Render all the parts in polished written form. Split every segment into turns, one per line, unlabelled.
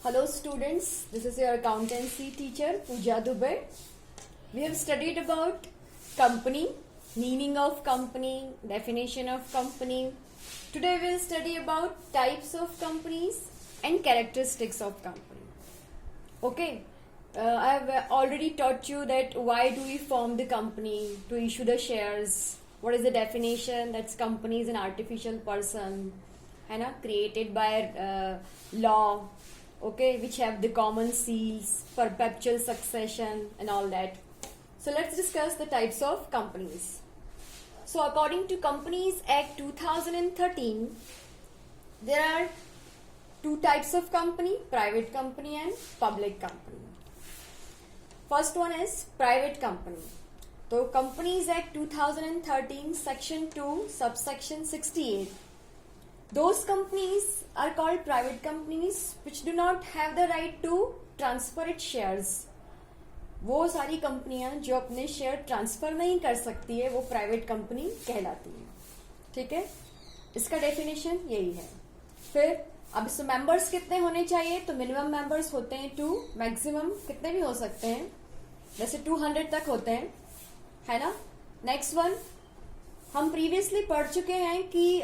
Hello students, this is your accountancy teacher Pooja Dubey. We have studied about company, meaning of company, definition of company. Today we will study about types of companies and characteristics of company. Okay, I have already taught you that why do we form the company, to issue the shares, what is the definition, that's company is an artificial person, है ना, created by law. Okay, which have the common seals, perpetual succession and all that. So let's discuss the types of companies. So according to Companies Act 2013, there are two types of company, private company and public company. First one is private company. So Companies Act 2013 section 2 subsection 68, those companies are called private companies which do not have the right to transfer its shares. वो सारी कंपनियां जो अपने share transfer नहीं कर सकती है वो प्राइवेट कंपनी कहलाती है. ठीक है, इसका डेफिनेशन यही है. फिर अब इसमें मेंबर्स कितने होने चाहिए, तो मिनिमम मेंबर्स होते हैं 2, मैक्सिमम कितने भी हो सकते हैं, जैसे 200 तक होते हैं, है ना. नेक्स्ट वन, हम प्रीवियसली पढ़ चुके हैं कि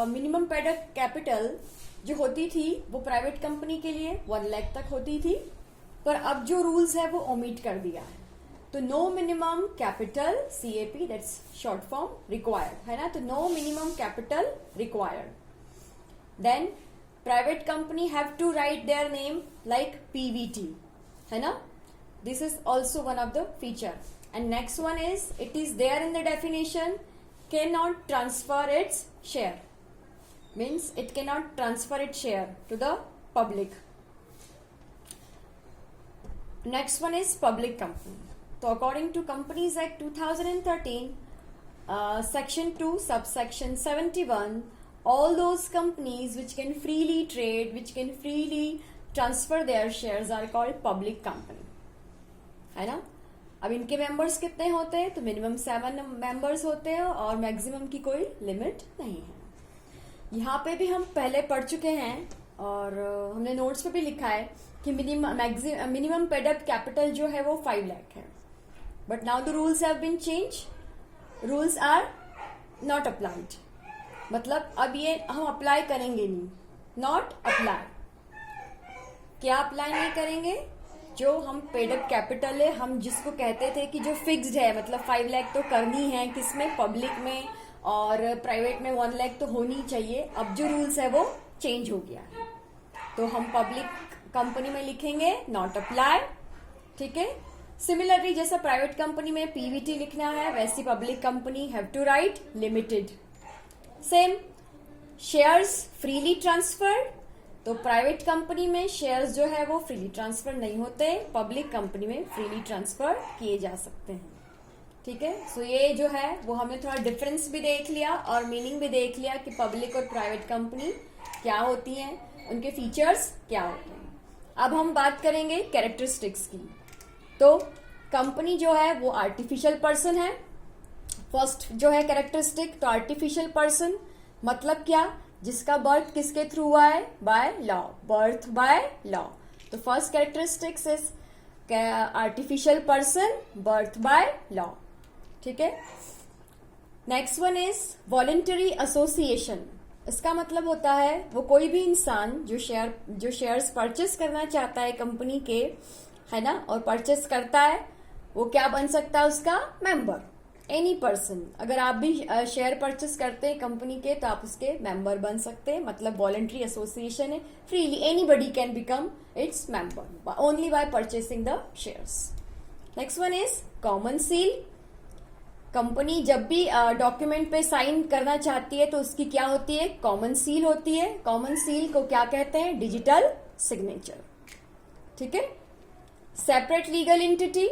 मिनिमम पेड अप कैपिटल जो होती थी वो प्राइवेट कंपनी के लिए 1 लाख तक होती थी, पर अब जो रूल्स है वो ओमिट कर दिया है. तो no minimum capital, CAP that's short form, required, है ना. तो no minimum capital required. Then private company have to write their name like PVT, है ना. This is also one of the feature. And next one is it is there in the definition, cannot transfer its share, means it cannot transfer its share to the public. Next one is public company. So according to Companies Act 2013 section 2 subsection 71, all those companies which can freely trade, which can freely transfer their shares are called public company, है ना. अब इनके members कितने होते हैं, तो minimum 7 members होते हैं और मैक्सिमम की कोई लिमिट नहीं है. यहाँ पे भी हम पहले पढ़ चुके हैं और हमने नोट्स पे भी लिखा है कि मिनिमम पेड अप कैपिटल जो है वो 5 लाख है. But now the rules have been change, rules are not applied. मतलब अब ये हम अप्लाई करेंगे नहीं, नॉट अप्लाई. क्या अप्लाई नहीं करेंगे, जो हम पेड अप कैपिटल है, हम जिसको कहते थे कि जो फिक्स्ड है, मतलब 5 लाख तो करनी है, किसमें, पब्लिक में, और प्राइवेट में 1 लाख तो होनी चाहिए. अब जो रूल्स है वो चेंज हो गया है, तो हम पब्लिक कंपनी में लिखेंगे नॉट अप्लाई. ठीक है. सिमिलरली जैसा प्राइवेट कंपनी में PVT लिखना है, वैसी public company have to write limited. Same shares freely transferred, तो प्राइवेट कंपनी में शेयर्स जो है वो फ्रीली ट्रांसफर नहीं होते, पब्लिक कंपनी में फ्रीली ट्रांसफर किए जा सकते हैं. ठीक है. सो ये जो है वो हमने थोड़ा डिफरेंस भी देख लिया और मीनिंग भी देख लिया कि पब्लिक और प्राइवेट कंपनी क्या होती हैं, उनके फीचर्स क्या होते हैं. अब हम बात करेंगे कैरेक्टरिस्टिक्स की. तो कंपनी जो है वो आर्टिफिशियल पर्सन है. फर्स्ट जो है कैरेक्टरिस्टिक, तो आर्टिफिशियल पर्सन मतलब क्या, जिसका बर्थ किसके थ्रू हुआ है, by law, birth by law. तो first characteristics is artificial person, birth by law. ठीक है. Next one is voluntary association. इसका मतलब होता है वो कोई भी इंसान जो शेयर्स परचेस करना चाहता है कंपनी के, है ना, और परचेस करता है, वो क्या बन सकता है, उसका मेंबर. एनी पर्सन, अगर आप भी शेयर परचेस करते हैं कंपनी के तो आप उसके मेंबर बन सकते हैं. मतलब वॉलंटरी एसोसिएशन है, freely anybody can become its member only by purchasing the shares. Next one is common seal. Company जब भी डॉक्यूमेंट पे साइन करना चाहती है तो उसकी क्या होती है, कॉमन सील होती है. कॉमन सील को क्या कहते हैं, डिजिटल सिग्नेचर. ठीक है. Separate legal entity.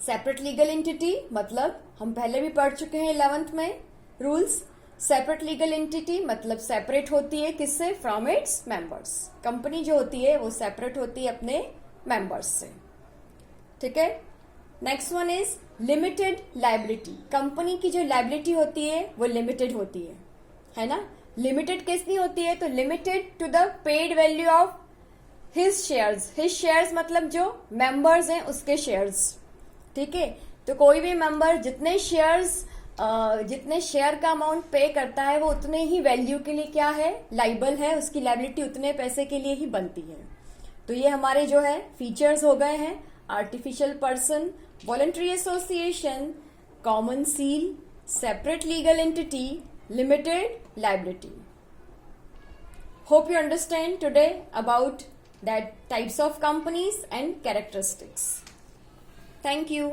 Separate legal entity मतलब हम पहले भी पढ़ चुके हैं 11th में रूल्स. सेपरेट लीगल एंटिटी मतलब सेपरेट होती है किससे, फ्रॉम इट्स मेंबर्स. कंपनी जो होती है वो सेपरेट होती है अपने मेंबर्स से. ठीक है. Next one is limited liability. Company की जो लायबिलिटी होती है वो लिमिटेड होती है ना. लिमिटेड कितनी होती है, तो limited to the paid value of his shares मतलब जो मेंबर्स हैं उसके शेयर्स, ठीक है। तो कोई भी मेंबर जितने शेयर का अमाउंट पे करता है वो उतने ही वैल्यू के लिए क्या है, लाइबल है, उसकी लाइबिलिटी उतने पैसे के लिए ही बनती है। तो ये हमारे जो है फीचर्स हो गए हैं, artificial person, voluntary association, common seal, separate legal entity, limited liability. Hope you understand today about that types of companies and characteristics. Thank you.